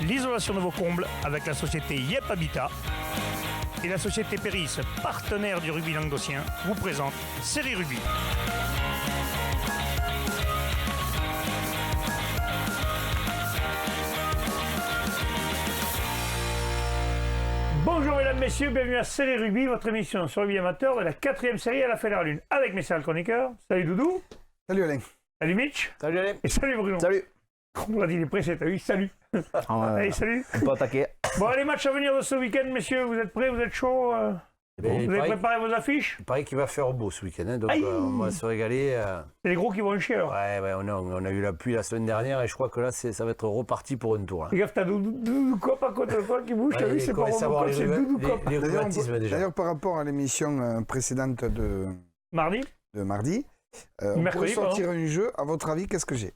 l'isolation de vos combles avec la société Yep Habitat. Et la société Péris, partenaire du rugby languedocien, vous présente Série Rugby. Bonjour mesdames, messieurs, bienvenue à Série Rugby, votre émission sur rugby amateur de la 4e série à la Fédéral Lune. Avec mes sales chroniqueurs, salut Doudou. Salut Alain. Salut Mitch. Salut Alain. Et salut Bruno. Salut. On l'a dit, il est pressé, t'as vu, salut. Allez, salut. On peut attaquer. Bon, les matchs à venir de ce week-end, messieurs, vous êtes prêts, vous êtes chauds Vous avez préparé vos affiches? Il paraît qu'il va faire beau ce week-end, hein, donc on va se régaler. C'est les gros qui vont chier alors. Ouais, on a eu la pluie la semaine dernière et je crois que là, ça va être reparti pour un tour. Hein. Fais gaffe, t'as Doudou Cop à côté de toi qui bouge, t'as vu, c'est pas Robocop, c'est Doudou Cop. Les rhumatismes déjà. D'ailleurs, par rapport à l'émission précédente de mardi, on pourrait sortir un jeu. À votre avis, qu'est-ce que j'ai?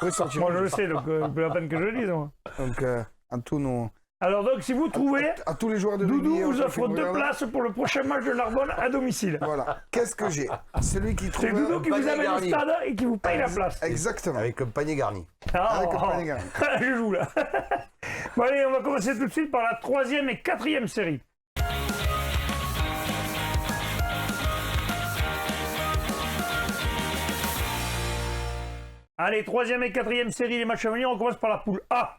Moi, je le sais, donc c'est la peine que je le dise. Moi. Donc, à tous nos... Alors, donc, si vous trouvez, à tous les joueurs de Doudou rugby, vous offre 2 places pour le prochain match de Narbonne à domicile. Voilà. Qu'est-ce que j'ai? Celui qui trouve... C'est Doudou qui vous amène au stade et qui vous paye la place. Exactement. Avec un panier garni. Avec un panier garni. Je joue là. Bon, allez, on va commencer tout de suite par la 3e et 4e série. Allez, 3e et 4e série, les matchs à venir, on commence par la poule A.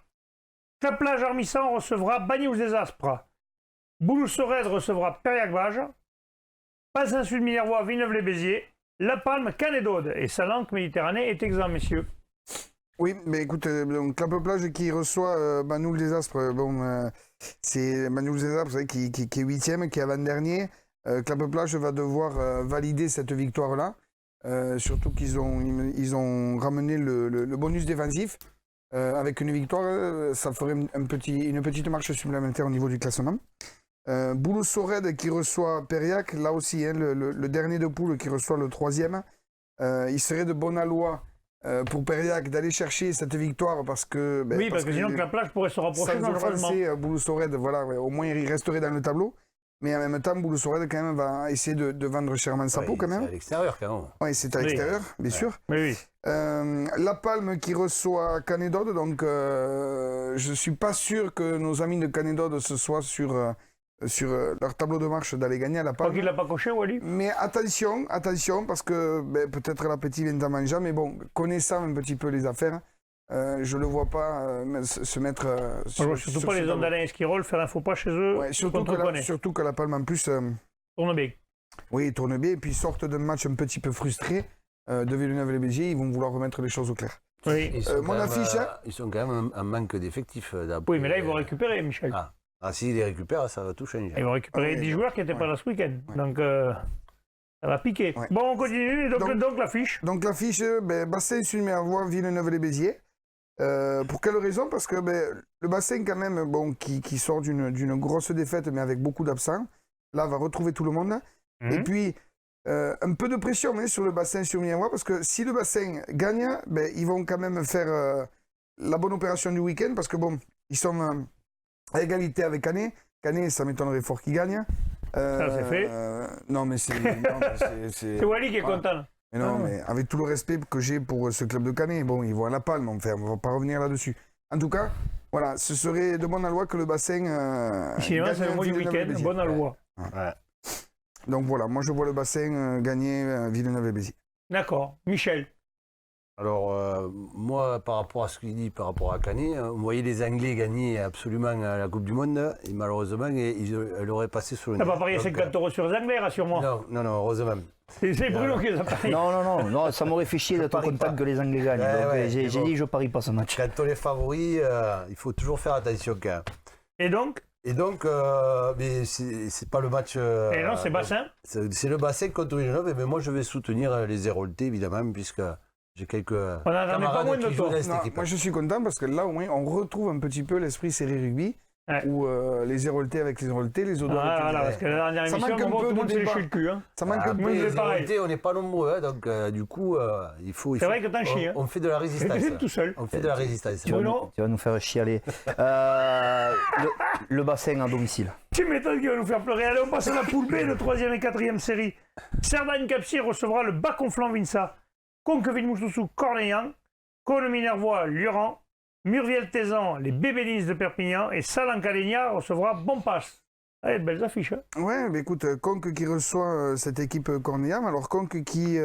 Caplage Armissan recevra Banyuls des Aspres. Bouloux-Sorède recevra Périac-Vage. Passin-Sud-Minervois, Villeneuve-les-Béziers. La Palme, Canet-d'Aude. Et Salanque Méditerranée est exempt, messieurs. Oui, mais écoute, donc Clape-Plage qui reçoit Banyuls des Aspres, c'est Banyuls des Aspres qui est 8e, qui est avant-dernier. Clape-Plage va devoir valider cette victoire-là. Surtout qu'ils ont ramené le bonus défensif. Avec une victoire, ça ferait une petite marche supplémentaire au niveau du classement. Bouloux-Sorède qui reçoit Périac, là aussi, hein, le dernier de poule qui reçoit le 3e. Il serait de bon aloi pour Périac d'aller chercher cette victoire parce que... oui, parce que sinon la plage pourrait se rapprocher malheureusement. Bouloux-Sorède, voilà, au moins il resterait dans le tableau. Mais en même temps, Bouloux-Sorède quand même va essayer de vendre chèrement sa peau quand même. C'est à l'extérieur quand même. Oui, c'est à l'extérieur, bien sûr. Oui. La Palme qui reçoit Canet-d'Aude, donc je ne suis pas sûr que nos amis de Canet-d'Aude se soient sur leur tableau de marche d'aller gagner à La Palme. Pas qu'il l'a pas coché, Wally. Mais attention, parce que peut-être l'appétit vient en mangeant, mais bon, connaissant un petit peu les affaires, je ne le vois pas se mettre surtout pas les hommes d'Alain Esquirol faire un faux pas chez eux. Ouais, surtout que La Palme en plus tourne bien. Oui, tourne bien et puis sortent d'un match un petit peu frustré de Villeneuve-les-Béziers, ils vont vouloir remettre les choses au clair. Oui. Ils sont quand même en manque d'effectifs. Oui, mais là ils vont récupérer, Michel. S'ils les récupèrent, ça va tout changer. Ils vont récupérer 10 joueurs qui n'étaient pas là ce week-end. Ouais. Donc ça va piquer. Ouais. Bon, on continue. Donc l'affiche. Donc l'affiche, Bassin-Sud-Minervois, Villeneuve-les-Béziers. Pour quelle raison? Parce que le bassin quand même, qui sort d'une grosse défaite mais avec beaucoup d'absents, là va retrouver tout le monde. Et puis un peu de pression sur le bassin sur Minervois parce que si le bassin gagne, ils vont quand même faire la bonne opération du week-end parce que ils sont à égalité avec Canet. Canet, ça m'étonnerait fort qu'ils gagnent. Ça c'est fait. Non mais c'est c'est Wally qui est content. Mais non, mais avec tout le respect que j'ai pour ce club de Canet, ils vont à La Palme, on ne va pas revenir là-dessus. En tout cas, voilà, ce serait de bonne aloi que le bassin... Sinon, c'est le mot du week-end, bonne aloi. Ouais. Donc voilà, moi je vois le bassin gagner Villeneuve-les-Béziers. D'accord. Michel? Alors, moi, par rapport à ce qu'il dit, par rapport à Canet, vous voyez les Anglais gagner absolument à la Coupe du Monde, et malheureusement, elle aurait passé sur le... Tu n'as pas parié 50 € sur les Anglais, rassure-moi. Non, heureusement. C'est Bruno qui les a pariés. Non, ça m'aurait fait chier d'être content que les Anglais gagnent. J'ai dit, je parie pas ce match. Quand on est favori, il faut toujours faire attention quand même. Et donc, mais c'est pas le match... et non, c'est Bassin. C'est le Bassin contre Villeneuve, mais moi je vais soutenir les Héroltais, évidemment, puisque... J'ai quelques camarades qui jouent dans cette équipe. Moi je suis content parce que là au moins on retrouve un petit peu l'esprit série rugby où les Héroltais avec les Héroltais, les Audois avec les Audois. Parce que la dernière émission, tout le monde s'est léché le cul. Ça manque un peu. Les Héroltais, on n'est pas nombreux, donc du coup il faut... C'est vrai que t'en chies. On fait de la résistance. Tout seul. On fait de la résistance. Tu vas nous faire chialer. Le bassin à domicile. Tu m'étonnes qu'il va nous faire pleurer. Allez, on passe à la poule B de 3e et 4e série. Cerdagne-Capsier recevra le Bas-Conflans-Vinça. Conqueville-Moussoussou, Cornéllan, Cône-Minervois, Lurent, Murviel-Tézan, les Bébélins de Perpignan et Salan-Calénia recevra Bompas. Allez, belles affiches. Hein. Ouais, mais écoute, Conques qui reçoit cette équipe cornéenne. Alors Conques qui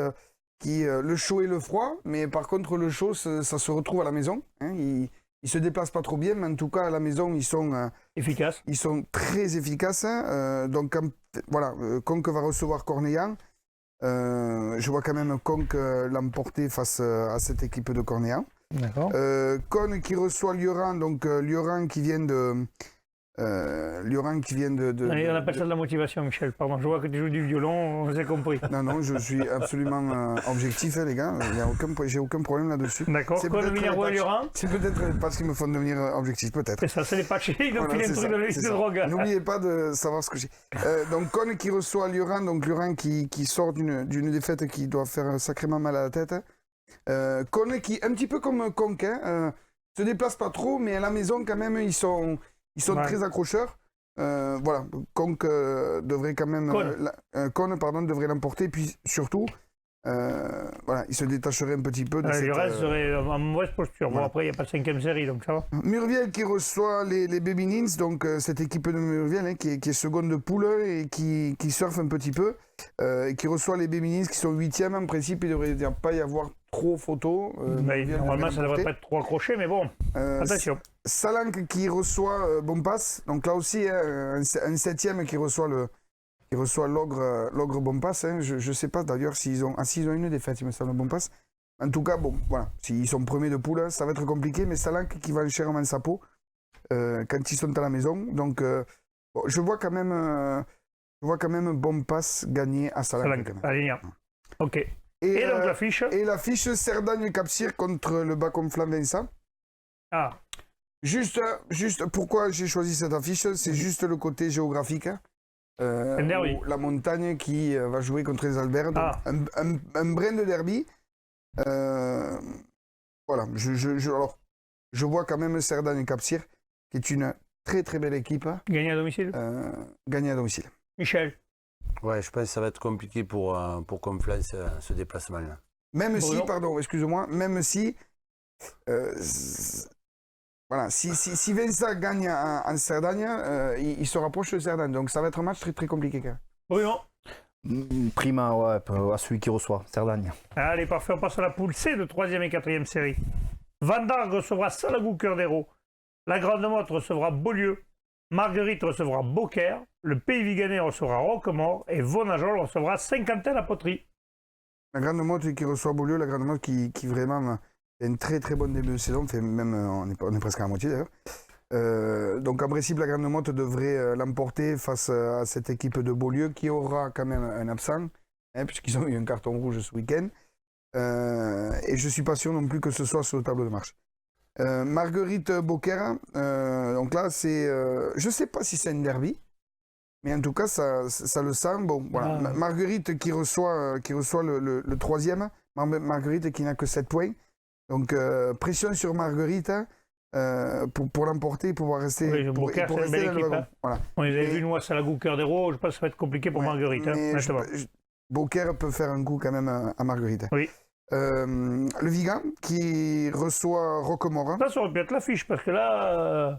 le chaud et le froid, mais par contre le chaud, ça se retrouve à la maison. Hein. Ils se déplacent pas trop bien, mais en tout cas à la maison, ils sont efficaces. Ils sont très efficaces. Hein. Donc voilà, Conques va recevoir Cornéan. Je vois quand même Conques l'emporter face à cette équipe de Cornéan. D'accord. Cône qui reçoit Lioran, donc Lioran qui vient de. Allez, on appelle ça de la motivation, Michel. Pardon, je vois que tu joues du violon, on s'est compris. Non, je suis absolument objectif, hein, les gars. J'ai aucun problème là-dessus. D'accord. Cône, Minervois et Lioran. C'est peut-être parce qu'ils me font devenir objectif, peut-être. C'est ça, c'est les patchés, ils ont pris un truc de liste de drogue. N'oubliez pas de savoir ce que j'ai. Donc, Cône qui reçoit Lioran, donc Lioran qui sort d'une défaite qui doit faire sacrément mal à la tête. Cône qui, un petit peu comme Conques, se déplace pas trop, mais à la maison, quand même, ils sont très accrocheurs. Voilà, Conques devrait quand même. Cône, pardon, devrait l'emporter. Puis surtout, voilà, il se détacherait un petit peu de cette. Le reste serait en mauvaise posture. Voilà. Bon, après, il n'y a pas de 5e série, donc ça va. Murviel qui reçoit les Bébinins, donc cette équipe de Murviel hein, qui est seconde de poule et qui surfe un petit peu. Et qui reçoit les Bébinins qui sont 8e. En principe, il ne devrait pas y avoir trop photo. Normalement, ça ne devrait pas être trop accroché, mais bon, attention. Salanc qui reçoit Bompas, donc là aussi un 7e qui reçoit l'ogre Bompas. Hein. Je ne sais pas d'ailleurs s'ils ont une défaite, il me semble, Bompas. En tout cas, bon, voilà, s'ils sont premiers de poule, ça va être compliqué, mais Salanc qui va chèrement sa peau quand ils sont à la maison. Donc, bon, je vois quand même Bompas gagner à Salanc. Allez, ok. Et donc l'affiche. Et l'affiche Cerdagne-Capcir contre le Bas-Conflans Vincent. Ah. Juste pourquoi j'ai choisi cette affiche, c'est juste le côté géographique. Derby. La montagne qui va jouer contre les Alberts. Un brin de derby. Voilà, je vois quand même Cerdagne-Capcir, qui est une très très belle équipe. Gagner à domicile. Gagner à domicile. Michel. Ouais, je pense que ça va être compliqué pour Conflans ce déplacement-là. Même si, pardon, excuse-moi, même si, voilà, si Vincent gagne en Cerdagne, il se rapproche de Cerdagne. Donc ça va être un match très très compliqué quand même. Bruno. Prima, ouais, à celui qui reçoit, Cerdagne. Allez, parfait, on passe à la poule C de 3e et 4e série. Vandargue recevra Salagou Cœur d'Hérault. La Grande Motte recevra Beaulieu. Marguerite recevra Beaucaire. Le Pays Viganais recevra Roquemort. Et Vonajol recevra Saint-Quentin la Poterie. La Grande Motte qui reçoit Beaulieu, la Grande Motte qui vraiment fait une très très bonne début de saison. Même, on est presque à la moitié d'ailleurs. Donc en principe, la Grande Motte devrait l'emporter face à cette équipe de Beaulieu qui aura quand même un absent, hein, puisqu'ils ont eu un carton rouge ce week-end. Et je ne suis pas sûr non plus que ce soit sur le tableau de marche. Marguerite Beaucaire, donc là, c'est. Je ne sais pas si c'est un derby, mais en tout cas, ça le sent. Bon, voilà. Marguerite qui reçoit le 3e. Marguerite qui n'a que 7 points. Donc, pression sur Marguerite pour l'emporter et pouvoir rester. Oui, Beaucaire, c'est une belle équipe. Hein. Voilà. On les avait vus, nous, à Salagou Cœur d'Hérault. Je pense que ça va être compliqué pour Marguerite. Beaucaire peut faire un coup quand même à Marguerite. Oui. Le Vigan qui reçoit Roquemort. Ça aurait pu être l'affiche parce que là.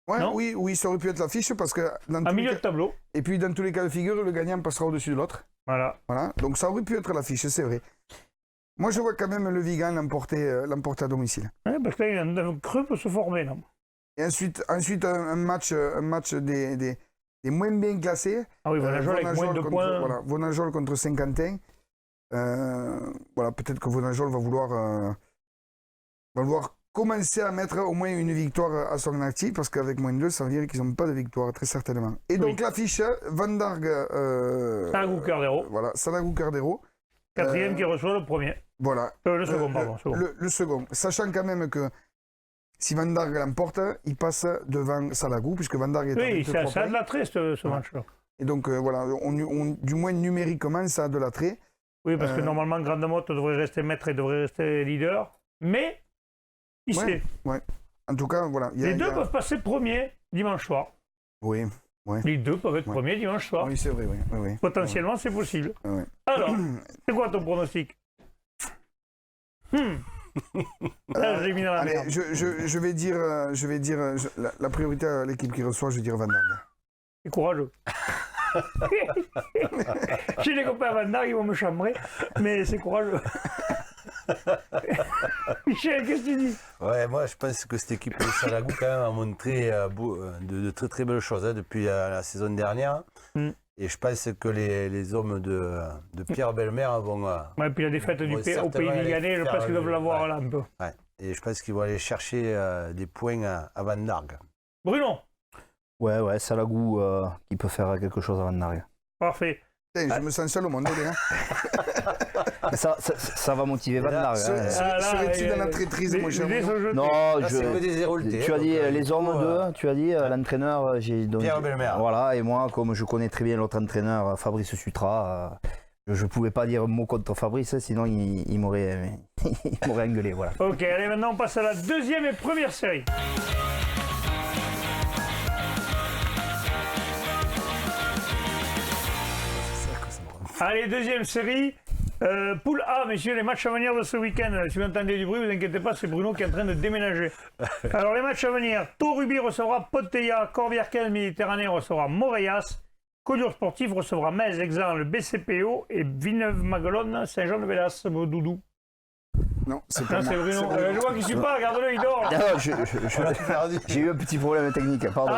Oui, ça aurait pu être l'affiche parce que. À milieu de tableau. Et puis dans tous les cas de figure, le gagnant passera au-dessus de l'autre. Voilà. Donc ça aurait pu être l'affiche, c'est vrai. Moi je vois quand même le Vigan l'emporter à domicile. Oui, parce que là, un creux peut se former. Là. Et ensuite un match des moins bien classés. Ah oui, Vonajol avec moins de points. Voilà, Vonajol contre Saint-Quentin. Voilà, peut-être que Vonajol va vouloir commencer à mettre au moins une victoire à son actif, parce qu'avec moins de 2, ça veut dire qu'ils n'ont pas de victoire, très certainement. Et donc l'affiche, Vandargue... Salagou Cœur d'Hérault. Voilà, Salagou Cœur d'Hérault. 4e qui reçoit le premier. Voilà. Le second, pardon. Le second. Sachant quand même que si Vandargue l'emporte, il passe devant Salagou, puisque Vandargue est oui, ça a de l'attrait ce match-là. Et donc voilà, du moins numériquement, ça a de l'attrait. Oui, parce que normalement, Grande Motte devrait rester maître et devrait rester leader. Mais, qui sait. Ouais. En tout cas, voilà. Les deux peuvent passer premier dimanche soir. Oui. Les deux peuvent être premiers dimanche soir. Oui, c'est vrai, oui. Potentiellement, c'est possible. Oui. Alors, c'est quoi ton pronostic? Là, j'ai mis dans la Allez, merde. je vais dire, la priorité à l'équipe qui reçoit, je vais dire Van Damme. C'est courageux. J'ai des copains à Van Damme, ils vont me chambrer, mais c'est courageux. Michel, qu'est-ce que tu dis? Ouais, moi je pense que cette équipe de Salagou quand même a montré de très très belles choses depuis la saison dernière. Mm. Et je pense que les hommes de Pierre Belmer vont. Ouais, puis la défaite vont au Pays certainement du aller Gannais, je faire pense qu'ils doivent l'avoir ouais. là un peu. Ouais. Et je pense qu'ils vont aller chercher des points à Van Darg. Bruno, Ouais, Salagou qui peut faire quelque chose avant d'arrière. parfait. Putain, je me sens seul au monde. Hein. Ça va motiver Van Darg. Serais-tu dans la traîtrise, mon cher Bruno? Non, C'est que des héroltés. tu as dit les hommes de, tu as dit l'entraîneur, j'ai donc Pierre Belmer. voilà, et moi comme je connais très bien l'autre entraîneur Fabrice Sutra, je pouvais pas dire un mot contre Fabrice, sinon il m'aurait engueulé, voilà. Ok, allez, maintenant on passe à la deuxième et première série. Allez, deuxième série. Poule A, messieurs, les matchs à venir de ce week-end. Si vous entendez du bruit, vous inquiétez pas, c'est Bruno qui est en train de déménager. Alors, les matchs à venir. Tau Rugby recevra Ponteilla, Corbière 15 Méditerranée recevra Moreiras, Collioure Sportif recevra Metz, Exan, le BCPO et Villeneuve-Maguelone, Saint-Jean-de-Vélas, mon doudou. Non, c'est pas Non, c'est moi. Bruno. Je vois qu'il ne suit pas, regarde-le, il dort. Non, j'ai eu un petit problème technique, pardon.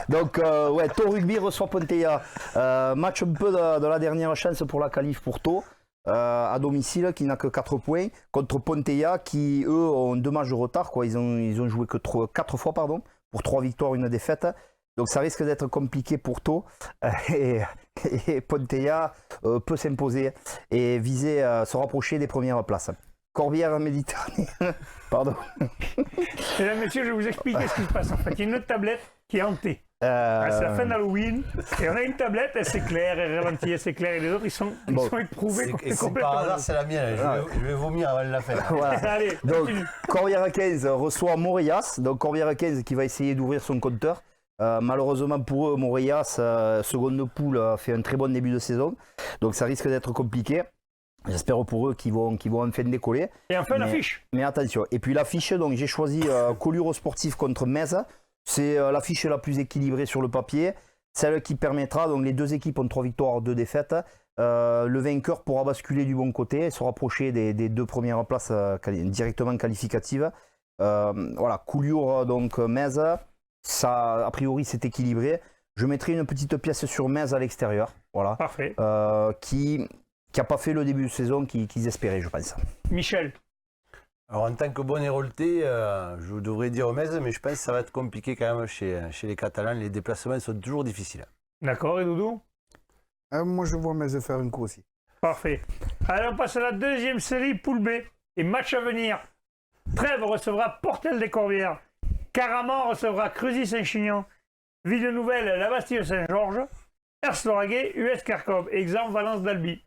Donc, ouais, Tau Rugby reçoit Ponteilla. Match un peu de la dernière chance pour la qualif pour Tau, à domicile, qui n'a que 4 points, contre Ponteilla, qui, eux, ont 2 matchs de retard. Quoi. Ils ont joué que 4 fois, pardon, pour 3 victoires, 1 défaite. Donc, ça risque d'être compliqué pour Tau. Et Ponteilla peut s'imposer et viser se rapprocher des premières places. Corbière Méditerranée. Pardon. Mesdames, messieurs, je vais vous expliquer ce qui se passe. En fait, il y a une autre tablette qui est hantée. C'est la fin d'Halloween. Et on a une tablette, elle s'éclaire, elle ralentit, elle s'éclaire. Et les autres, ils sont éprouvés Et si complètement. par hasard c'est la mienne, je vais vomir avant de la faire. Voilà. Allez, Donc, continue. Corbière 15 reçoit Moreiras. Donc, Corbière 15 qui va essayer d'ouvrir son compteur. Malheureusement pour eux, Moreiras, seconde poule, a fait un très bon début de saison. Donc, ça risque d'être compliqué. J'espère pour eux qu'ils vont enfin décoller. Et enfin, l'affiche. Mais attention. Et puis l'affiche, donc j'ai choisi Collioure Sportif contre Metz. C'est l'affiche la plus équilibrée sur le papier. Celle qui permettra, donc les 2 équipes ont 3 victoires, 2 défaites. Le vainqueur pourra basculer du bon côté et se rapprocher des 2 premières places directement qualificatives. Voilà, Collioure, donc Metz. Ça, a priori, c'est équilibré. Je mettrai une petite pièce sur Metz à l'extérieur. Voilà. Parfait. Qui n'a pas fait le début de saison qu'ils espéraient, je pense. Michel. Alors en tant que bon hérolté, je devrais dire Metz, mais je pense que ça va être compliqué quand même chez les Catalans. Les déplacements sont toujours difficiles. D'accord, et Doudou? Moi, je vois Metz faire une course aussi. Parfait. Allez, on passe à la deuxième série, Poule B. Et match à venir. Trèves recevra Portel des Corbières. Caraman recevra Creusy-Saint-Chinian. Ville-Nouvelle, la Bastille-Saint-Georges. Ers-Lauragais, US Kharkov. Exemple, Valence d'Albi.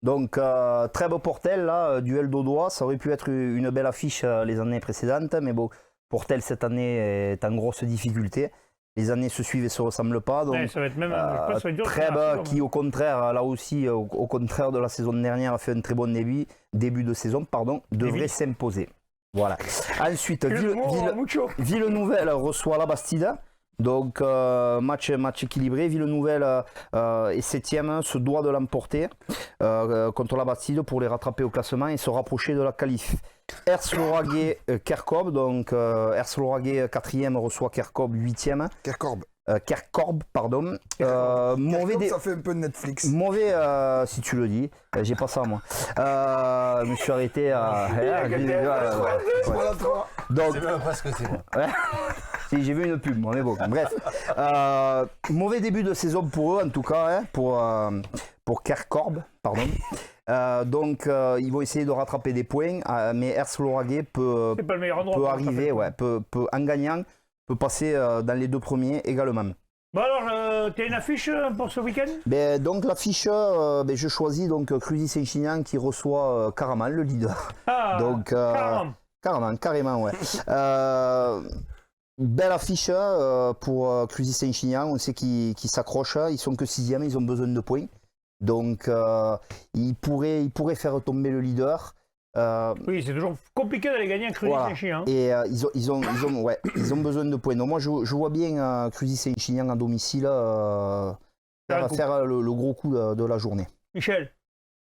Donc, Trèves Portel, là, duel d'Audois, ça aurait pu être une belle affiche les années précédentes, mais bon, Portel cette année est en grosse difficulté. Les années se suivent et se ressemblent pas. Donc, Ouais, ça va être même. je pense que ça va être dur de faire Trèves, un qui au contraire, là aussi, au contraire de la saison dernière, a fait un très bon début de saison, devrait s'imposer. Voilà. Ensuite, Ville-Nouvelle reçoit la Bastide. Donc, match équilibré. Ville-Nouvelle est 7e, se doit de l'emporter contre la Bastide pour les rattraper au classement et se rapprocher de la qualif. Ers-Lauragais, Kerkob. Donc, Ers-Lauragais 4e reçoit Kerkob 8e. Kerkorb, pardon. Mauvais ça fait un peu Netflix. Mauvais, si tu le dis. J'ai pas ça, moi. Je me suis arrêté à. Donc, c'est même pas ce que c'est, moi. Si, j'ai vu une pub, moi, mais bon. Bref. Mauvais début de saison pour eux, en tout cas, hein, pour Kerkorb, pardon. Donc, ils vont essayer de rattraper des points, mais Ers-Lauragais peut arriver, peut, en gagnant, peut passer dans les 2 premiers également. Bon alors, tu as une affiche pour ce week-end? Donc l'affiche, je choisis donc Creusy-Saint-Chinian qui reçoit Caraman, le leader. Donc, carrément, ouais. Belle affiche pour Creusy-Saint-Chinian, on sait qu'ils s'accrochent, ils sont que 6e, ils ont besoin de points. Donc ils pourraient faire tomber le leader. Oui, c'est toujours compliqué d'aller gagner un Cruzy-Saint-Chinian. Hein. Et ils ont besoin de points. Donc moi, je vois bien Cruzy-Saint-Chinian à domicile faire le gros coup de la journée. Michel,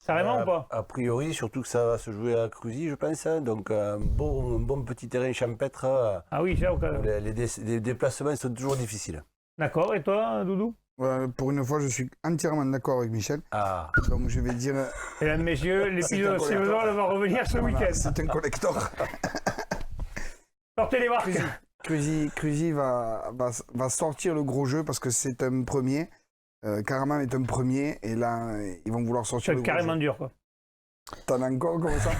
carrément ou pas? A priori, surtout que ça va se jouer à Cruzy, je pense. Hein, donc un bon petit terrain champêtre. Ah oui, c'est vrai. Les déplacements sont toujours difficiles. D'accord, et toi, Doudou? Pour une fois, je suis entièrement d'accord avec Michel. Ah. Donc je vais dire. Mesdames, messieurs, l'épisode Cévenols va revenir ce week-end. C'est un collector. Sortez les marques. Cruzy va sortir le gros jeu parce que c'est un premier. Caraman est un premier et là, ils vont vouloir sortir le gros carrément jeu. dur, quoi. T'en as encore comme ça?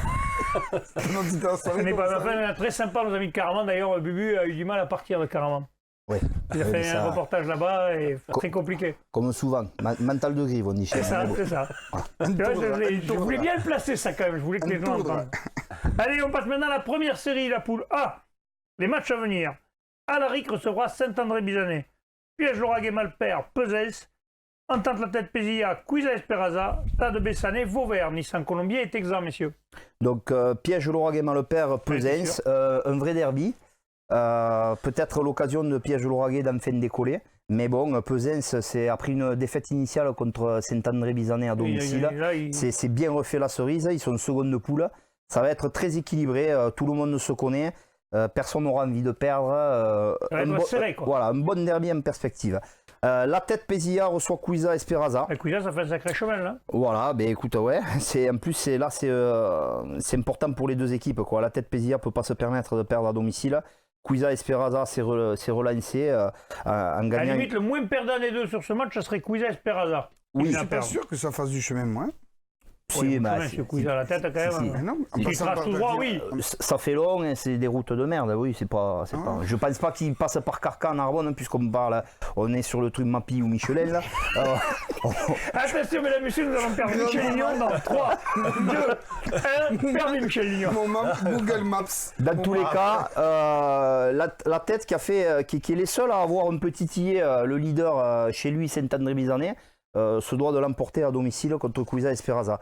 Non, tu t'en Ce n'est pas enfin, très sympa, nos amis de Caraman. D'ailleurs, Bubu a eu du mal à partir de Caraman. Oui. Il a fait un reportage là-bas et très compliqué. Comme souvent, mental de grive, on dit chez nous. C'est ça. Je voulais bien le placer, ça, quand même. Je voulais que les gens entendent. Allez, on passe maintenant à la première série, la poule A. Les matchs à venir. Alaric recevra Saint-André-Bizanet. Piège-Lauragais-Malpère, Pesens. Entente la tête Pézilla, Cuisa Esperaza, Stade Bessanet, Vauvert, Nissan Colombier est exempt, messieurs. Donc, Piège-Lauragais-Malpère, Pesens, un vrai derby. Peut-être l'occasion de Piège-Lauragais d'enfin décoller. Mais bon, Pesens, c'est après une défaite initiale contre Saint-André-Bizanet à domicile. C'est bien refait la cerise, ils sont seconde de poule. Ça va être très équilibré, tout le monde se connaît. Personne n'aura envie de perdre. Un bon derby en perspective. La tête Pézilla reçoit Cuisa Esperaza. Cuisa, ça fait un sacré chemin là. Voilà, ben écoute, ouais. En plus, c'est important pour les deux équipes, quoi. La tête Pézilla ne peut pas se permettre de perdre à domicile. Cuisa Esperaza s'est relancé en gagnant. À la limite, le moins perdant des deux sur ce match, ça serait Cuisa Esperaza. Oui, je suis pas sûr que ça fasse du chemin moins. Si, Cuisa la tête quand même. Si. Non, si tu traces tout droit, oui. Ça fait long, hein, c'est des routes de merde, oui, c'est pas. Je pense pas qu'il passe par Carcan, Narbonne, hein, puisqu'on parle, on est sur le truc Mappy ou Michelin là. Attention, mesdames et messieurs, nous allons perdre Michel Lignon dans 3, 2, 1, perdu Michel Lignon. Google Maps. Dans tous les cas, la tête qui est les seuls à avoir un petit titillé le leader chez lui, Saint-André-Bizanet. Se doit de l'emporter à domicile contre Cuisa Esperaza.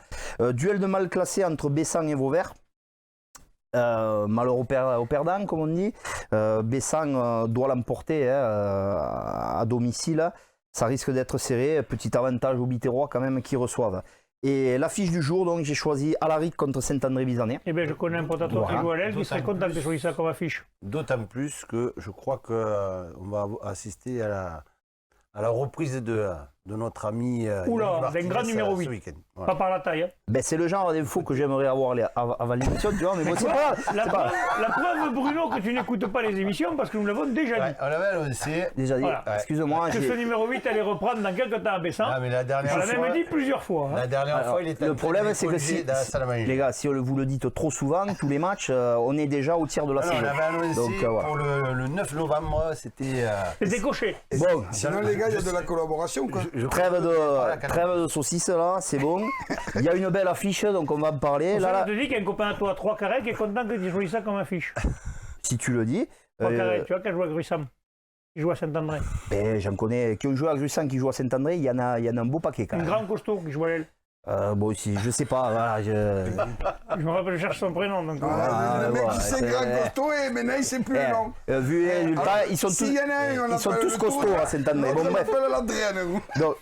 Duel de mal classé entre Bessan et Vauvert. Malheur au perdant, comme on dit. Bessan doit l'emporter à domicile. Ça risque d'être serré. Petit avantage aux Biterrois quand même qui reçoivent. Et l'affiche du jour, donc j'ai choisi Alaric contre Saint-André-Bizanet. Eh bien, je connais un potato qui joue à l'aile qui serait content que tu choisisses ça comme affiche. D'autant plus que je crois qu'on va assister à la reprise de notre ami d'un grand numéro 8. Voilà. Pas par la taille. Hein. Ben, c'est le genre d'infos que j'aimerais avoir avant l'émission, tu vois, mais bon, c'est pas... La preuve, Bruno, que tu n'écoutes pas les émissions, parce que nous l'avons déjà dit. On l'avait annoncé. Déjà dit, voilà. Excuse-moi. Que ce numéro 8 allait reprendre dans quelques temps à Bessan. Ah, mais la dernière fois... On l'a même dit plusieurs fois. La dernière fois, il était le problème, c'est que si les gars, si vous le dites trop souvent, tous les matchs, on est déjà au tiers de la saison. On l'avait annoncé pour le 9 novembre, c'était... C'était coché. Bon, sinon, les gars, il y a de la collaboration, quoi. Trêve de saucisses là, c'est bon. Il y a une belle affiche, donc on va en parler. Je te dis qu'il y a un copain à toi, 3 carrés, qui est content que tu choisisses ça comme affiche. Si tu le dis. 3 carrés, tu vois, qu'elle joue à Gruissam. Il joue à Saint-André. J'en connais qui ont joué à Gruissam, qui jouent à Saint-André, il y en a un beau paquet quand même. Un grand costaud qui joue à l'aile. Bon, si, je sais pas, voilà. Je me rappelle, je cherche son prénom. Donc... le mec qui sait grand costaud et maintenant il sait plus le nom. Vu les résultats, ils sont tous costauds à Saint-André. Bon, bref. Donc,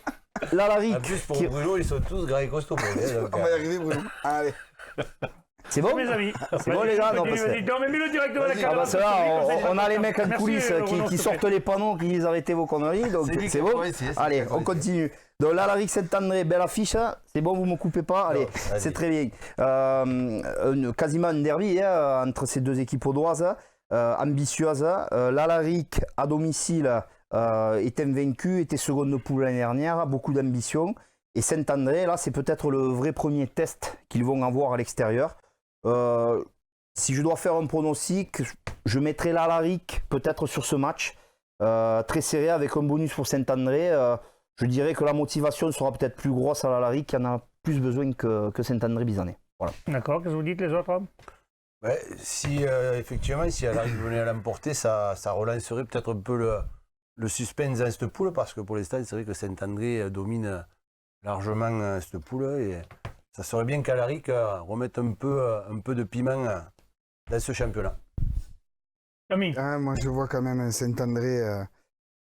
l'Alaric. En plus, pour Bruno, ils sont tous grands et costauds. On va y arriver, Bruno. Allez. C'est bon, mes amis. C'est bon, les gars. Non, mais mets-le directement à la caméra. On a les mecs en coulisses qui sortent les panneaux, qui disent arrêtez vos conneries. Donc, c'est bon. Allez, on continue. Donc, l'Alaric Saint-André, belle affiche. C'est bon, vous ne me coupez pas. Allez, c'est très bien. Quasiment un derby entre ces deux équipes audoises, ambitieuses. L'Alaric, à domicile, est invaincu, était seconde de poule l'année dernière, beaucoup d'ambition. Et Saint-André, là, c'est peut-être le vrai premier test qu'ils vont avoir à l'extérieur. Si je dois faire un pronostic, je mettrai l'Alaric peut-être sur ce match. Très serré avec un bonus pour Saint-André. Je dirais que la motivation sera peut-être plus grosse à l'Alaric qui en a plus besoin que Saint-André-Bizanet. Voilà. D'accord, qu'est-ce que vous dites les autres hommes? Si effectivement, si Alaric venait à l'emporter, ça relancerait peut-être un peu le suspense dans cette poule, parce que pour l'instant, c'est vrai que Saint-André domine largement cette poule et ça serait bien qu'Alaric remette un peu de piment dans ce championnat. Camille. Ah, moi, je vois quand même Saint-André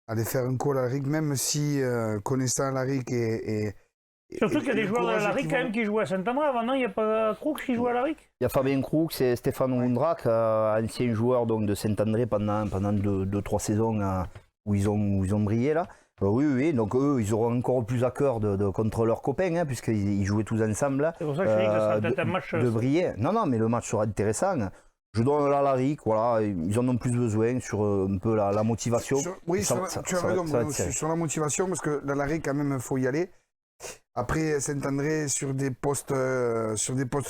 aller faire un call à Alaric, même si connaissant Alaric et Surtout qu'il y a des le joueurs de courage l'Alaric qu'ils quand vont- même qui jouent à Saint-André. Avant, non, il n'y a pas Crooks qui joue à l'Alaric. Il y a Fabien Krug, c'est Stéphane Wundrak, ancien joueur donc, de Saint-André pendant 2-3 saisons où ils ont brillé là. Oui, donc eux, ils auront encore plus à cœur contre leurs copains, hein, puisqu'ils jouaient tous ensemble là, C'est pour ça que je dis que ça sera peut-être un match. de briller. Non, mais le match sera intéressant. Je donne l'Alaric, voilà, ils en ont plus besoin sur un peu la motivation. Oui, Ça- tu as ça va- raison, ça va Bruno, être serré. sur la motivation, parce que l'Alaric, quand même, il faut y aller. Après, Saint-André, sur des postes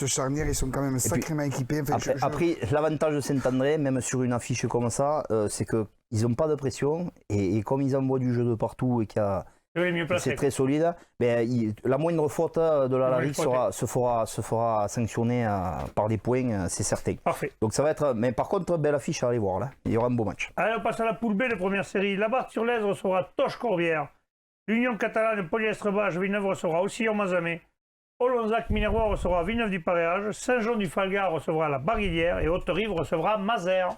charnières, ils sont quand même sacrément équipés. Enfin, Après, l'avantage de Saint-André, même sur une affiche comme ça, c'est qu'ils n'ont pas de pression et comme ils envoient du jeu de partout et qu'il y a Oui, mieux placé. c'est très solide. Ben, la moindre faute de la Laric faute. se fera sanctionner par des points, c'est certain. Parfait. Donc ça va être. Mais par contre, belle affiche à aller voir là. Il y aura un beau match. Allez, on passe à la poule B de première série. La Barre-sur-Lèze recevra Toch-Corbière. L'Union catalane Polyestre-Bâche Villeneuve recevra Oussillon-Mazamet. Olonzac-Minervois recevra Villeneuve-du-Paréage. Saint-Jean-du-Falgard recevra la Barguilière. Et Haute-Rive recevra Mazères.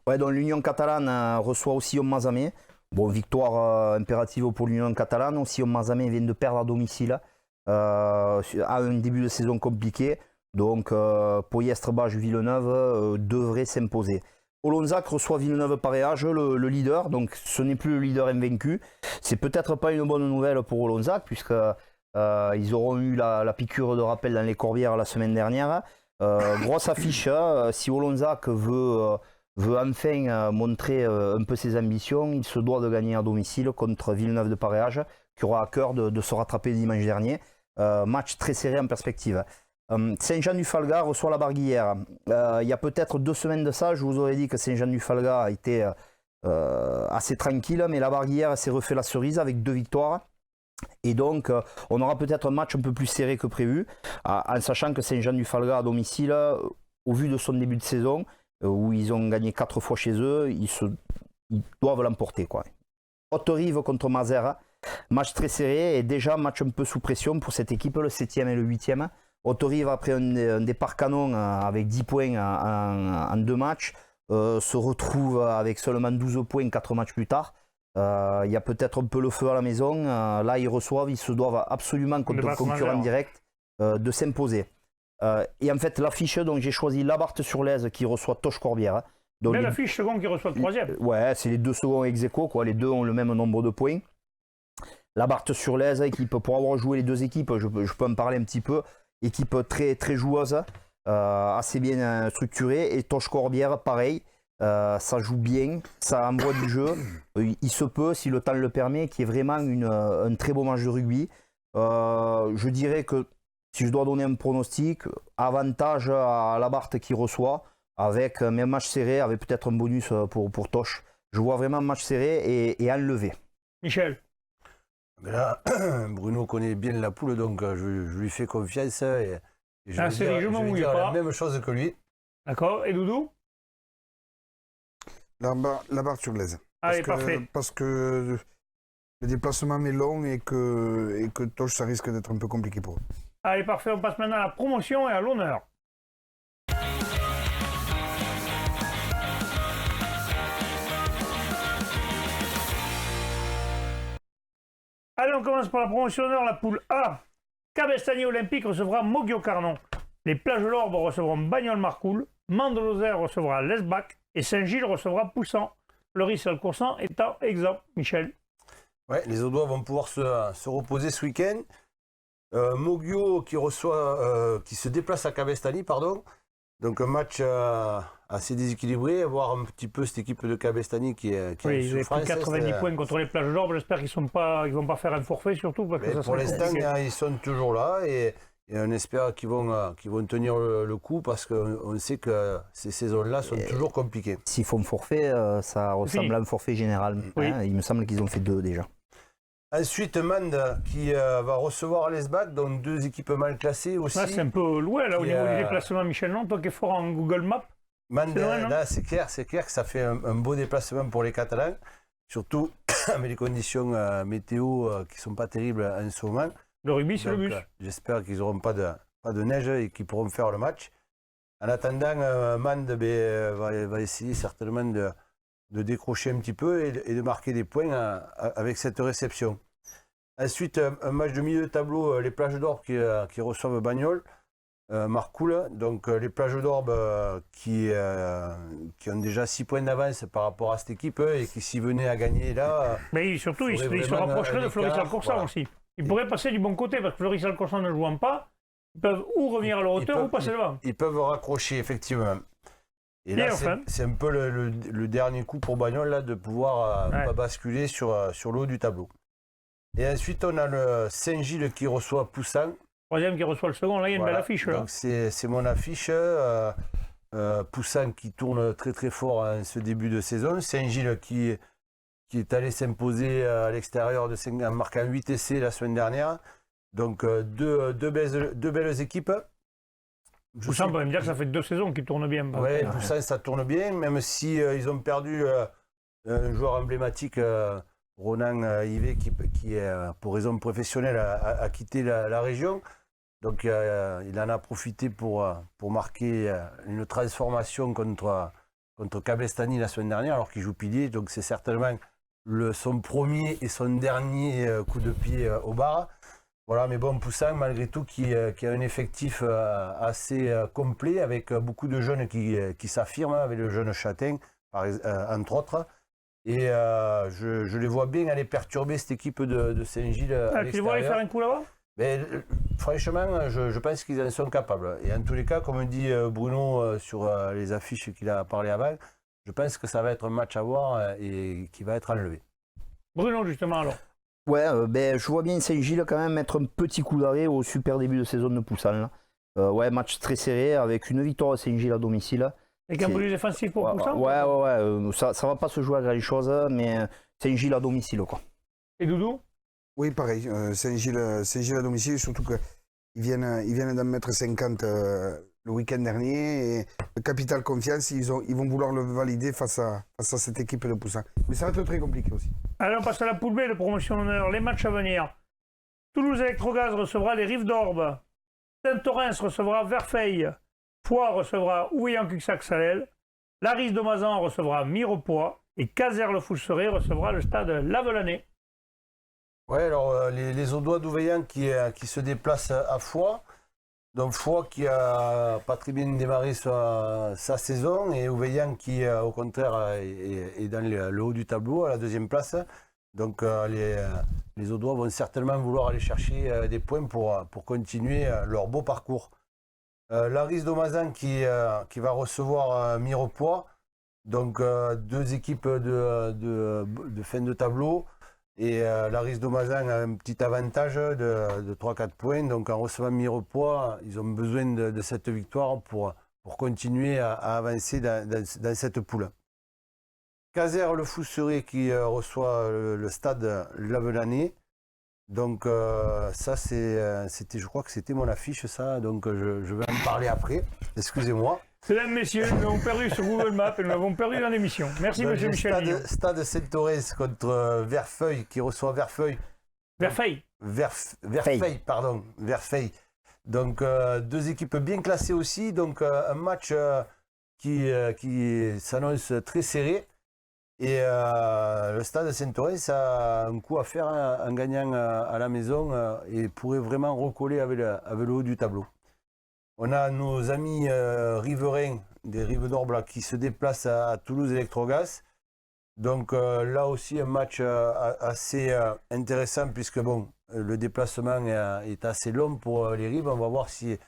Ouais, donc l'Union catalane reçoit aussi Mazamet. Bon, victoire impérative pour l'Union catalane. Aussi, Mazamet vient de perdre à domicile à un début de saison compliqué. Donc, Polyestre-Bâche Villeneuve devrait s'imposer. Olonzac reçoit Villeneuve-Paréage, le leader. Donc, ce n'est plus le leader invaincu. C'est peut-être pas une bonne nouvelle pour Olonzac, puisque ils auront eu la piqûre de rappel dans les Corbières la semaine dernière. Grosse affiche. Si Olonzac veut enfin montrer un peu ses ambitions, il se doit de gagner à domicile contre Villeneuve de Paréage, qui aura à cœur de se rattraper dimanche dernier. Match très serré en perspective. Saint-Jean-du-Falgard reçoit la Barguilière. Il y a peut-être 2 semaines de ça, je vous aurais dit que Saint-Jean-du-Falgard était assez tranquille, mais la Barguilière s'est refait la cerise avec 2 victoires. Et donc, on aura peut-être un match un peu plus serré que prévu, en sachant que Saint-Jean-du-Falgard à domicile, au vu de son début de saison, où ils ont gagné 4 fois chez eux, ils doivent l'emporter, quoi. Haute-Rive contre Mazères, match très serré et déjà match un peu sous pression pour cette équipe, le 7e et le 8e. Haute-Rive, après un départ canon avec 10 points en 2 matchs, se retrouve avec seulement 12 points 4 matchs plus tard. Il y a peut-être un peu le feu à la maison. Là, ils se doivent absolument contre le concurrent direct de s'imposer. Et en fait, l'affiche, donc j'ai choisi Labarthe-sur-Lèze qui reçoit Toch-Corbière. Mais l'affiche second qui reçoit le 3e. Ouais, c'est les 2 seconds ex aequo, quoi. Les deux ont le même nombre de points. Labarthe-sur-Lèze, équipe, pour avoir joué les 2 équipes, je peux en parler un petit peu. Équipe très, très joueuse, assez bien structurée. Et Toch-Corbière, pareil. Ça joue bien, ça envoie du jeu. Il se peut, si le temps le permet, qu'il y ait vraiment un très beau match de rugby. Je dirais que si je dois donner un pronostic, avantage à Labarthe qui reçoit, avec un match serré, avec peut-être un bonus pour Toch. Je vois vraiment un match serré et enlevé. Michel. Mais là, Bruno connaît bien la poule, donc je lui fais confiance. Et je vais série, je m'en vais mouille dire pas. la même chose que lui. D'accord. Et Doudou? La barre sur Lèze. Allez, parfait. Parce que le déplacement est long et que Toch, ça risque d'être un peu compliqué pour eux. Allez, parfait. On passe maintenant à la promotion et à l'honneur. Allez, on commence par la promotion d'honneur, la poule A. Cabestany Olympique recevra Moguio-Carnon. Les Plages de l'Orbe recevront Bagnols-Marcoul. Mande-Lozère recevra Lesbac. Et Saint-Gilles recevra Poussan. Le risque le Coursan étant exempt. Michel. Ouais, les Audois vont pouvoir se reposer ce week-end. Moguio qui se déplace à Cabestany, pardon. Donc un match assez déséquilibré, voir un petit peu cette équipe de Cabestany qui est Oui, ils ont souffrance. pris 90 points contre les Plages d'Orbe. J'espère qu'ils ne vont pas faire un forfait surtout. Parce que ça pour serait l'instant, compliqué. ils sont toujours là et on espère qu'ils vont tenir le coup parce qu'on sait que ces saisons-là sont toujours compliquées. S'ils font forfait, ça ressemble à un forfait général. Oui. Hein, il me semble qu'ils ont fait 2 déjà. Ensuite, Mende qui va recevoir Lesbac, donc 2 équipes mal classées aussi. Là, c'est un peu loin là, au Qui, niveau du déplacement, Michel. Non, toi qui es fort en Google Maps. Mende, c'est loin, non là, c'est clair que ça fait un beau déplacement pour les Catalans, surtout avec les conditions météo qui ne sont pas terribles en ce moment. Le rugby, c'est le Donc, bus. j'espère qu'ils n'auront pas de neige et qui pourront faire le match. En attendant, Mande va essayer certainement de décrocher un petit peu et de marquer des points avec cette réception. Ensuite, un match de milieu de tableau, les Plages d'Orbe qui reçoivent Bagnols, Marcoule. Donc les Plages d'Orbe qui ont déjà 6 points d'avance par rapport à cette équipe et qui s'y venaient à gagner là. Mais surtout, ils se vraiment rapprocheraient de un Floris écart, Alcorsan voilà. aussi. Ils pourraient passer du bon côté parce que Floris Alcorsan ne jouant pas, ils peuvent ou revenir à leur hauteur ou passer devant. Ils peuvent raccrocher, effectivement. Et Bien, là, enfin. c'est un peu le dernier coup pour Bagnols là, de pouvoir Ouais. basculer sur le haut du tableau. Et ensuite, on a le Saint-Gilles qui reçoit Poussin. Troisième qui reçoit le second, là il y a une Voilà. belle affiche. Là. Donc c'est mon affiche. Poussin qui tourne très très fort en ce début de saison. Saint-Gilles qui est allé s'imposer à l'extérieur en marquant 8 essais la semaine dernière. Donc deux belles équipes. Poussin, on peut même dire que ça fait 2 saisons qu'il tourne bien. Oui, Poussin, ça tourne bien, même si ils ont perdu un joueur emblématique, Ronan Yvet, qui pour raison professionnelle, a quitté la région. Donc il en a profité pour marquer une transformation contre Cabestany la semaine dernière, alors qu'il joue pilier. Donc c'est certainement son premier et son dernier coup de pied au bar. Voilà, mais bon, Poussin, malgré tout, qui a un effectif assez complet, avec beaucoup de jeunes qui s'affirment, avec le jeune Châtain, entre autres. Et je les vois bien aller perturber cette équipe de Saint-Gilles à Tu les vois aller faire un coup là-bas? mais franchement, je pense qu'ils en sont capables. Et en tous les cas, comme dit Bruno sur les affiches qu'il a parlé avant, je pense que ça va être un match à voir et qui va être enlevé. Bruno, justement, alors. Ouais, je vois bien Saint-Gilles quand même mettre un petit coup d'arrêt au super début de saison de Poussin. Là. Ouais, match très serré avec une victoire à Saint-Gilles à domicile. Avec un bonus défensif pour Poussin? Ouais. Ça va pas se jouer à grand chose, mais Saint-Gilles à domicile, quoi. Et Doudou? Oui, pareil. Saint-Gilles à domicile, surtout qu'ils viennent d'en mettre 50 le week-end dernier. Et le capital confiance, ils vont vouloir le valider face à cette équipe de Poussin. Mais ça va être très compliqué aussi. Allez, on passe à la poule B de promotion d'honneur. Les matchs à venir. Toulouse Electrogaz recevra les Rives d'Orbe. Saint-Orens recevra Verfeil. Foix recevra Ouillan-Cuxac-Salel. Laris de Mazan recevra Mirepoix. Et Caser-le-Fousseret recevra le stade Lavelanet. Ouais, alors les Audois d'Ouveillan qui se déplacent à Foix. Donc Foix qui a pas très bien démarré sa saison et Ouveillan qui au contraire est dans le haut du tableau à la 2e place. Donc les Audois vont certainement vouloir aller chercher des points pour continuer leur beau parcours. Laris de Mazan qui va recevoir Mirepoix. Donc 2 équipes de fin de tableau. Et Laris de Mazan a un petit avantage de 3-4 points. Donc en recevant Mirepoix, ils ont besoin de cette victoire pour continuer à avancer dans cette poule. Caser-le-Fousseret qui reçoit le stade Lavelanet. Donc ça c'était, je crois que c'était mon affiche ça. Donc je vais en parler après. Excusez-moi. Mesdames, messieurs, nous avons perdu sur Google Maps et nous l'avons perdu dans l'émission. Merci, Donc, monsieur Michel Guillon. Stade Saint-Orens contre Verfeil qui reçoit Verfeil. Verfeil. Verfeil, pardon. Verfeil. Donc 2 équipes bien classées aussi. Donc un match qui s'annonce très serré. Et le stade Saint-Orens a un coup à faire en gagnant à la maison et pourrait vraiment recoller avec le haut du tableau. On a nos amis riverains des Rives d'Orbe qui se déplacent à Toulouse Electrogaz. Donc là aussi un match assez intéressant puisque bon, le déplacement est assez long pour les Rives. On va voir s'ils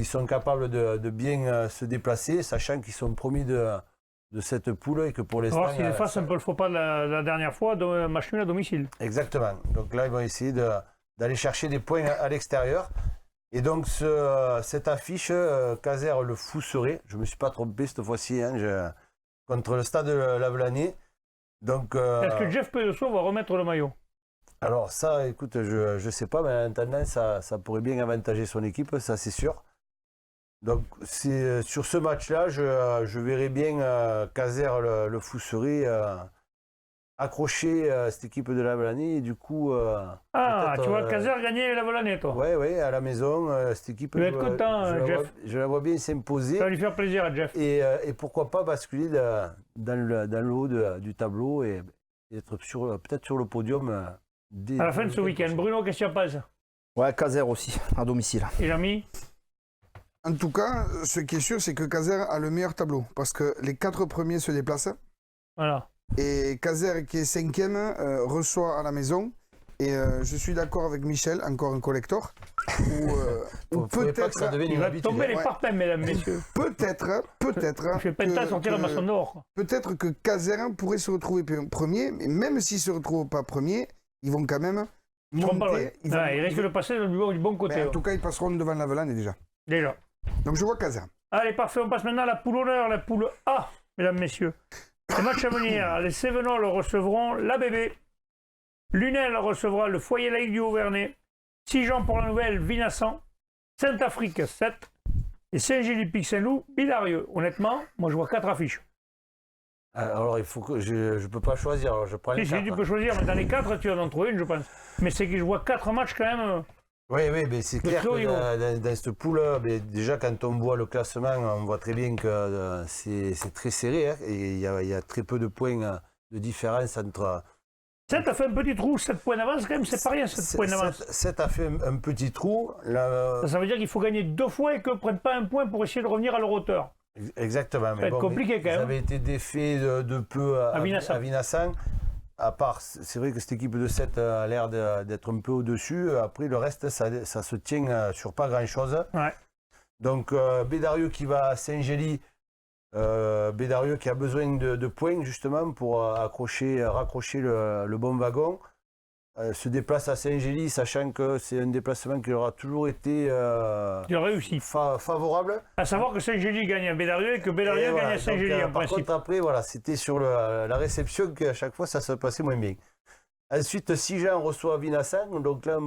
sont capables de bien se déplacer, sachant qu'ils sont promis de cette poule et que pour On va l'instant... voir s'ils effacent un peu le faux pas de la dernière fois, de match nul à domicile. Exactement. Donc là, ils vont essayer d'aller chercher des points à l'extérieur. Et donc, cette affiche, Caser-le-Fousseret, je ne me suis pas trompé cette fois-ci, contre le stade Lavelanet. Donc, Est-ce que Jeff Pedosso va remettre le maillot? alors ça, écoute, je ne sais pas, mais en attendant, ça pourrait bien avantager son équipe, ça c'est sûr. Donc, sur ce match-là, je verrais bien Caser-le-Fousseret accrocher cette équipe de la Valannée et du coup. Ah, peut-être, tu vois Caser gagner la Volannée, toi. Ouais, à la maison, cette équipe. Tu vas être content, Jeff. Je la vois bien s'imposer. Ça va lui faire plaisir à Jeff. Et pourquoi pas basculer dans le haut du tableau et être peut-être sur le podium dès À la fin de ce week-end. Bruno, qu'est-ce que tu en penses? Ouais, Caser aussi, à domicile. Et l'ami? En tout cas, ce qui est sûr, c'est que Caser a le meilleur tableau. Parce que les 4 premiers se déplacent. Voilà. Et Caser, qui est 5e, reçoit à la maison. Et je suis d'accord avec Michel, encore un collector. Ou Faudrait pas que ça peut-être. devienne Il une va habitude. tomber les Ouais. parpaings, mesdames, messieurs. Peut-être. Il fait Penta sortir la maçon d'or, quoi. Peut-être que Caser pourrait se retrouver premier. Mais même s'ils ne se retrouvent pas premier, ils vont quand même Ils seront pas loin. monter. Ils risquent de passer du bon côté. Mais en ouais. tout cas, ils passeront devant la Volane déjà. Déjà. Donc je vois Caser. Allez, parfait. On passe maintenant à la poule honneur, la poule A, mesdames, messieurs. Les matchs à venir. Les Cévenols recevront l'ABB. Lunel recevra le Foyer Laïque du Haut-Vernay. Sijan pour la Nouvelle, Vinassan. Sainte-Afrique, 7. Et Saint-Gilles-Pic-Saint-Loup, Bidarieux. Honnêtement, moi je vois 4 affiches. Alors il faut que je peux pas choisir. Alors je prends les Si, quatre. tu peux choisir, mais dans les 4, tu vas en trouver une, je pense. Mais c'est que je vois 4 matchs quand même. Oui, mais c'est clair très haut que niveau. dans cette poule, déjà quand on voit le classement, on voit très bien que c'est très serré. Hein, et il y a très peu de points de différence entre. 7 a fait un petit trou, 7 points d'avance, quand même, c'est pas rien, 7 points d'avance. 7 a fait un petit trou. Là, Ça veut dire qu'il faut gagner 2 fois et qu'ils ne prennent pas un point pour essayer de revenir à leur hauteur. exactement. Ça va être compliqué, quand Ils même. avaient été défaits de peu À Vinassan. à Vinassan. À part, c'est vrai que cette équipe de 7 a l'air d'être un peu au-dessus. Après, le reste, ça se tient sur pas grand-chose. Ouais. Donc, Bédarieux qui va à Saint-Gély. Bédarieux qui a besoin de points justement pour raccrocher le bon wagon. Se déplace à Saint-Gély, sachant que c'est un déplacement qui aura toujours été Il a réussi. favorable. À savoir que Saint-Gély gagne à Bédarieux et que Bédarieux Et gagne voilà, à Saint-Gély, donc, en par principe. contre, après, voilà, c'était sur la réception qu'à chaque fois, ça se passait moins bien. Ensuite, Sijan reçoit Vinassan. Donc là, un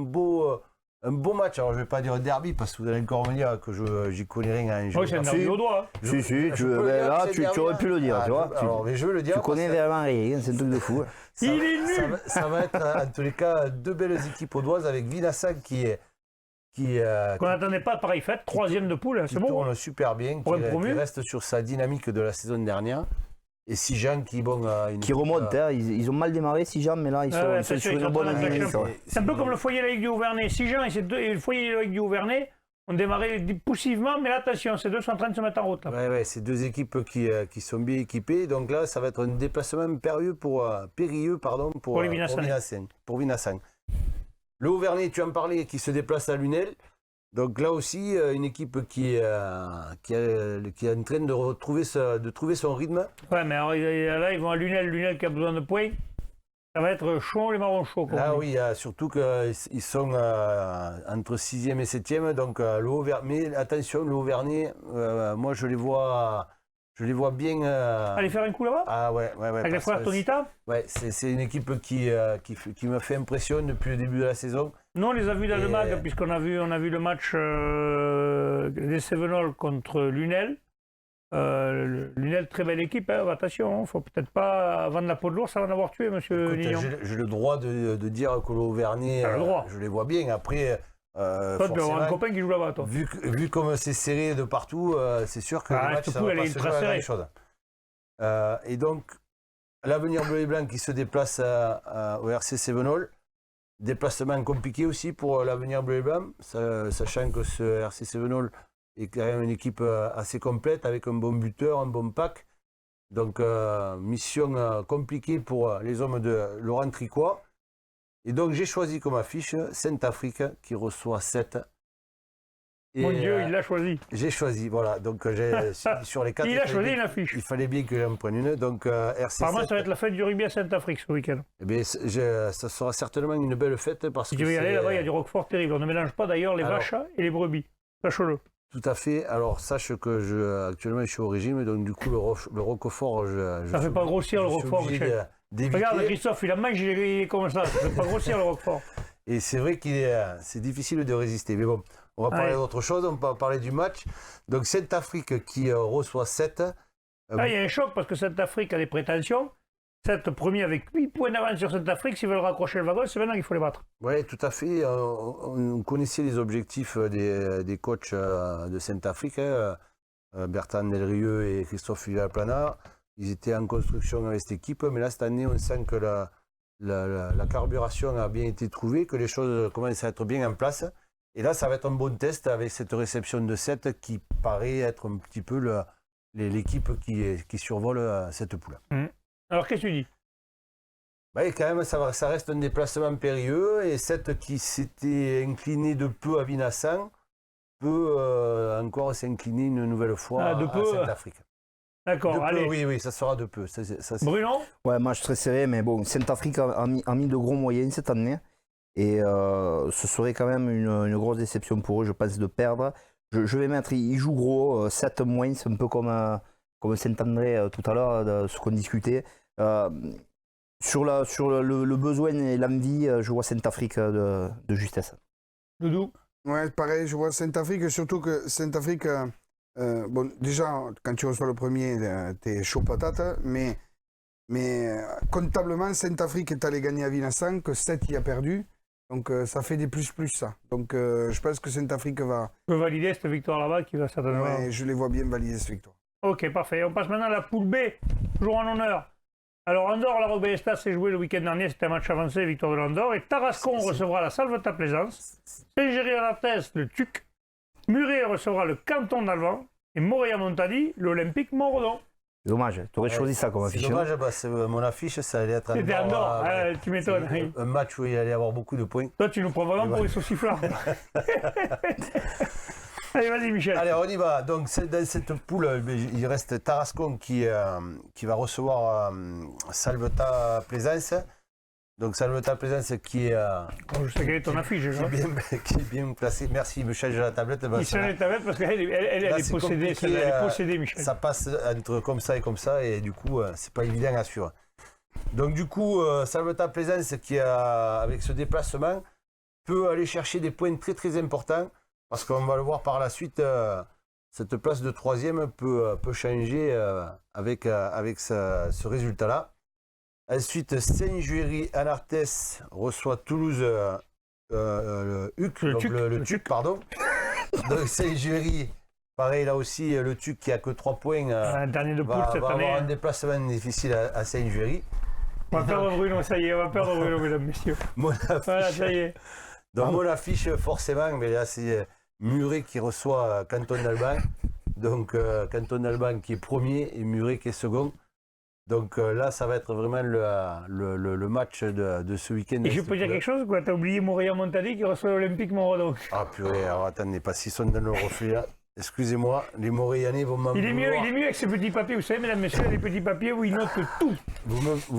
beau match. Alors, je ne vais pas dire derby, parce que vous allez encore me dire que j'y connais rien en Oui, c'est un géographie. derby au doigt. Hein. Si, Je tu, peux le dire là, que c'est tu aurais pu le dire, Ah, tu vois. alors, mais je veux le dire. Tu parce connais que vraiment rien, c'est un truc de fou. ça- Il est nul. ça va être, en tous les cas, 2 belles équipes audoises avec Vinassan qui Qu'on n'attendait pas à pareille fête, 3e de poule, qui c'est bon. tourne super bien, Pour un promu. qui reste sur sa dynamique de la saison dernière. Et Sijan qui, bon, a une Qui équipe, remonte, hein. Ils ont mal démarré, si jamais, mais là, ils Ouais, sont, ouais, ils sont attention, sur ils sont une bonne en train dynamique. d'attaquer. Ouais. C'est un peu comme le Foyer Laïque du Haut-Vernay. Sijan et le Foyer Laïque du Haut-Vernay ont démarré poussivement, mais là, attention, ces deux sont en train de se mettre en route. Là. Ouais, c'est 2 équipes qui sont bien équipées. Donc là, ça va être un déplacement périlleux pour les Vinassanais. pour Vinassan. Le Haut-Vernay, tu en parlais, qui se déplace à Lunel. Donc là aussi, une équipe qui est en train de trouver son rythme. Ouais, mais alors, là, ils vont à Lunel qui a besoin de points. Ça va être chaud, les marrons chauds. comme Là, on dit. oui, surtout qu'ils sont entre 6e et 7e. Donc, mais attention, le Haut-Vernay, moi, je les vois bien. Allez faire un coup là-bas Ah ouais. avec les parce frères que Tonita. Ouais, c'est une équipe qui me fait impression depuis le début de la saison. Nous, on les a vus dans le Et- mag, puisqu'on a vu le match des Cévenols contre Lunel. Lunel, très belle équipe, hein. Attention, il ne faut peut-être pas vendre la peau de l'ours avant d'avoir tué, monsieur Écoute, Nignon. j'ai le droit de dire que le Haut-Vernay, T'as le droit. je les vois bien. Après, Toi, tu dois avoir un forcément, copain qui joue là-bas, toi. vu comme c'est serré de partout, c'est sûr que Ah, le match, cette ça poule, va elle pas est se ultra jouer à serrée. grand-chose. Et donc, l'avenir bleu et blanc qui se déplace au RC Cévenol. Déplacement compliqué aussi pour l'avenir bleu et blanc, sachant que ce RC Cévenol est quand même une équipe assez complète avec un bon buteur, un bon pack. Donc, mission compliquée pour les hommes de Laurent Tricois. Et donc, j'ai choisi comme affiche Sainte-Afrique qui reçoit 7. Et, Mon Dieu, il l'a choisi. j'ai choisi, voilà. Donc, sur les 4, Il a choisi une affiche. il fallait bien que j'en prenne une. Donc, RC7. Apparemment, ça va être la fête du rugby à Sainte-Afrique ce week-end. Eh bien, ça sera certainement une belle fête parce Si que tu veux y aller, c'est- là-bas, il y a du roquefort terrible. On ne mélange pas d'ailleurs les Alors- vaches et les brebis. Sache-le. Tout à fait. Alors, sache que actuellement, je suis au régime, donc du coup, le roquefort, Ça fait pas grossir le je suis roquefort, obligé Michel. d'éviter. Regarde, Christophe, il a mangé, il est comme ça. Ça fait pas grossir le roquefort. Et c'est vrai c'est difficile de résister. Mais bon, on va parler Ouais. d'autre chose, on va parler du match. Donc, Sainte-Afrique qui reçoit 7. Là, il y a un choc parce que Sainte-Afrique a des prétentions. 7 premiers avec 8 points d'avance sur Saint-Afrique. S'ils veulent raccrocher le wagon, c'est maintenant qu'il faut les battre. Oui, tout à fait. On connaissait les objectifs des coachs de Saint-Afrique, hein, Bertrand Delrieux et Christophe Villaplana. Ils étaient en construction avec cette équipe, mais là, cette année, on sent que la carburation a bien été trouvée, que les choses commencent à être bien en place. Et là, ça va être un bon test avec cette réception de 7 qui paraît être un petit peu l'équipe qui survole cette poule. Alors, qu'est-ce que tu dis? Bah, quand même, ça reste un déplacement périlleux et 7 qui s'était incliné de peu à Vinassan peut encore s'incliner une nouvelle fois à Saint-Afrique. D'accord, De peu, allez. oui, ça sera de peu. Bruno? Ouais, match très serré, mais bon, Saint-Afrique a mis de gros moyens cette année. Et ce serait quand même une grosse déception pour eux, je pense, de perdre. Je vais mettre, ils jouent gros, 7 moins, c'est un peu comme Saint-André tout à l'heure, de ce qu'on discutait. Sur le besoin et l'envie, je vois Saint-Afrique de justesse. Doudou? Ouais, pareil, je vois Saint-Afrique, surtout que Saint-Afrique, bon, déjà, quand tu reçois le premier, t'es chaud patate, mais comptablement, Saint-Afrique est allé gagner à Vinassan, que 7 y a perdu, donc ça fait des plus ça. Donc je pense que Saint-Afrique va... peut valider cette victoire là-bas qui va certainement... Ouais, je les vois bien valider cette victoire. Ok, parfait. On passe maintenant à la poule B, toujours en honneur. Alors, Andorre, la Robesta s'est joué le week-end dernier, c'était un match avancé, victoire de l'Andorre. Et Tarascon recevra la Salvetat Plaisance. Saint-Géry-en-Arthez, le TUC. Muret recevra le Canton d'Alban. Et Montadi, l'Olympique Montredon. C'est dommage, tu aurais choisi ça comme affiche. C'est dommage, c'est mon affiche, ça allait être C'était Andorre, tu m'étonnes. un match où il allait y avoir beaucoup de points. Toi, tu nous prends vraiment pour les sauciflards. Allez, vas-y, Michel. Allez, on y va. Donc, dans cette poule, il reste Tarascon qui va recevoir Salvetat Plaisance. Donc, Salvetat Plaisance qui est Je sais quelle est ton affiche, déjà. qui est bien placée. Merci, me change la tablette. Il change la tablette parce qu'elle est possédée. Elle est possédée, Michel. Ça passe entre comme ça, et du coup, c'est pas évident à suivre. Donc, du coup, Salvetat Plaisance, qui avec ce déplacement, peut aller chercher des points très, très importants. Parce qu'on va le voir par la suite, cette place de 3e peut changer avec ce résultat-là. Ensuite, Saint-Juéry-en-Arthez reçoit Toulouse, le TUC, pardon. Donc Saint-Juéry, pareil là aussi, le TUC qui a que 3 points Un dernier de poule cette année. avoir un déplacement difficile à Saint-Juéry. On va perdre Bruno, ça y est, on va perdre Bruno, mesdames, messieurs. Voilà, ça y est. Donc mon affiche, forcément, mais là c'est Muret qui reçoit Canton d'Alban. Donc Canton d'Alban qui est premier et Muret qui est second. Donc là, ça va être vraiment le match de ce week-end. Et je peux dire quelque chose, quoi? T'as oublié Montadi qui reçoit l'Olympique Montredon. Ah purée, alors attendez, pas s'ils sont dans le reflet là. Excusez-moi, les Montréalais vont m'en Il est vouloir. mieux avec ses petits papiers, vous savez, mesdames, messieurs, les petits papiers où il note tout.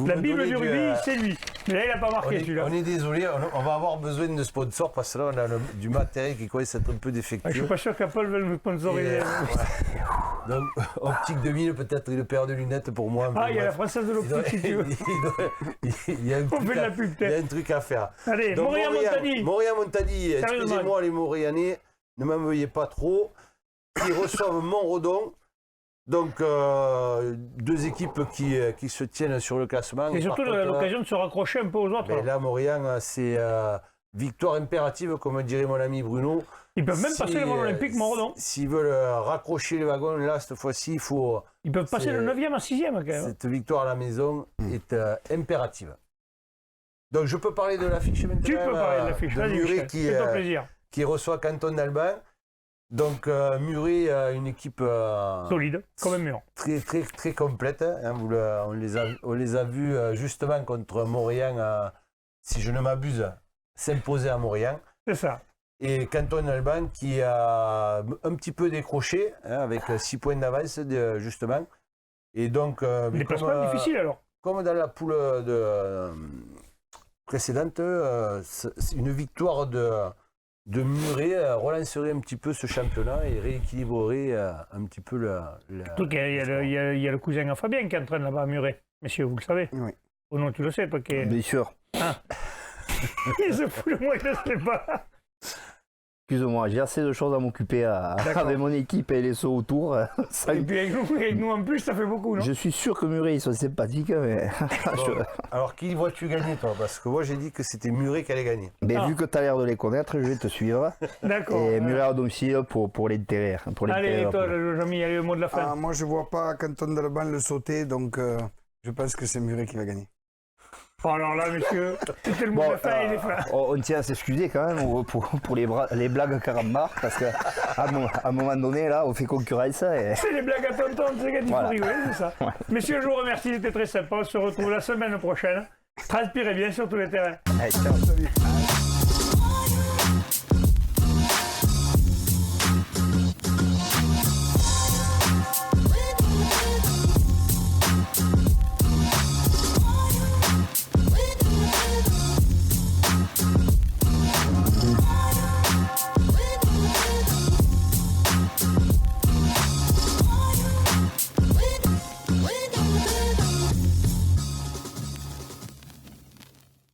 La Bible du rugby, c'est lui. Mais là, il n'a pas marqué celui-là. On est désolé, on va avoir besoin de sponsors parce que là, on a du matériel qui commence à être un peu défectueux. Je ne suis pas sûr qu'Apple veuille me sponsoriser. Donc, Optique 2000, peut-être une paire de lunettes pour moi. Ah, il y a la française de l'optique, si tu veux. Il y a un truc à faire. Allez, Montréal-Montadi. Montréal-Montadi, excusez-moi les Montréalais, ne m'en veuillez pas trop. Qui reçoivent Montredon. Donc, deux équipes qui se tiennent sur le classement. Et surtout l'occasion de se raccrocher un peu aux autres. Mais là, Montréal, c'est victoire impérative, comme dirait mon ami Bruno. Ils peuvent même passer le wagons olympique Montredon. S'ils veulent raccrocher les wagons, là, cette fois-ci, il faut... Ils peuvent passer le 9e à 6e, quand même. Cette victoire à la maison est impérative. Donc, je peux parler de l'affiche maintenant. Tu peux parler de l'affiche, vas-y, Michel, c'est ton plaisir. Qui reçoit Canton d'Alban. Donc Muret, une équipe solide, comme un mur. Très, très, très complète. Hein, on les a vus justement contre Montréal, si je ne m'abuse, s'imposer à Montréal. C'est ça. Et Canton d'Alban qui a un petit peu décroché, hein, avec 6 points d'avance justement. Et donc, déplacement difficile alors. Comme dans la poule précédente, une victoire de Muret relancerait un petit peu ce championnat et rééquilibrerait un petit peu Surtout qu'il y a le cousin à Fabien qui entraîne là-bas à Muret. Messieurs, vous le savez. Oui. Oh non, tu le sais, toi qui es... Bien sûr. Ah. Il se fout de moi, je ne sais pas. Excuse-moi, j'ai assez de choses à m'occuper avec mon équipe et les sauts autour. Ça- Et puis avec nous en plus, ça fait beaucoup, non? je suis sûr que Muret, ils sont sympathiques, mais, Bon, alors, qui vois-tu gagner, toi? Parce que moi, j'ai dit que c'était Muret qui allait gagner. mais Ah. vu que tu as l'air de les connaître, je vais te suivre. D'accord. Et Muret à domicile pour l'intérêt. Allez, toi, Jean-Mi, allez, le mot de la fin. Ah, moi, je vois pas Canton d'Alban le sauter, donc je pense que c'est Muret qui va gagner. Oh, alors là, monsieur, c'était le mot de la fin, il est fin. On tient à s'excuser quand même pour les blagues carambar, parce qu'à un moment donné, là, on fait concurrence. Et... C'est les blagues à tonton, c'est qu'il faut Voilà. rigoler, c'est ça. Messieurs, je vous remercie, c'était très sympa. On se retrouve la semaine prochaine. Transpirez bien sur tous les terrains. Allez, ciao. Salut.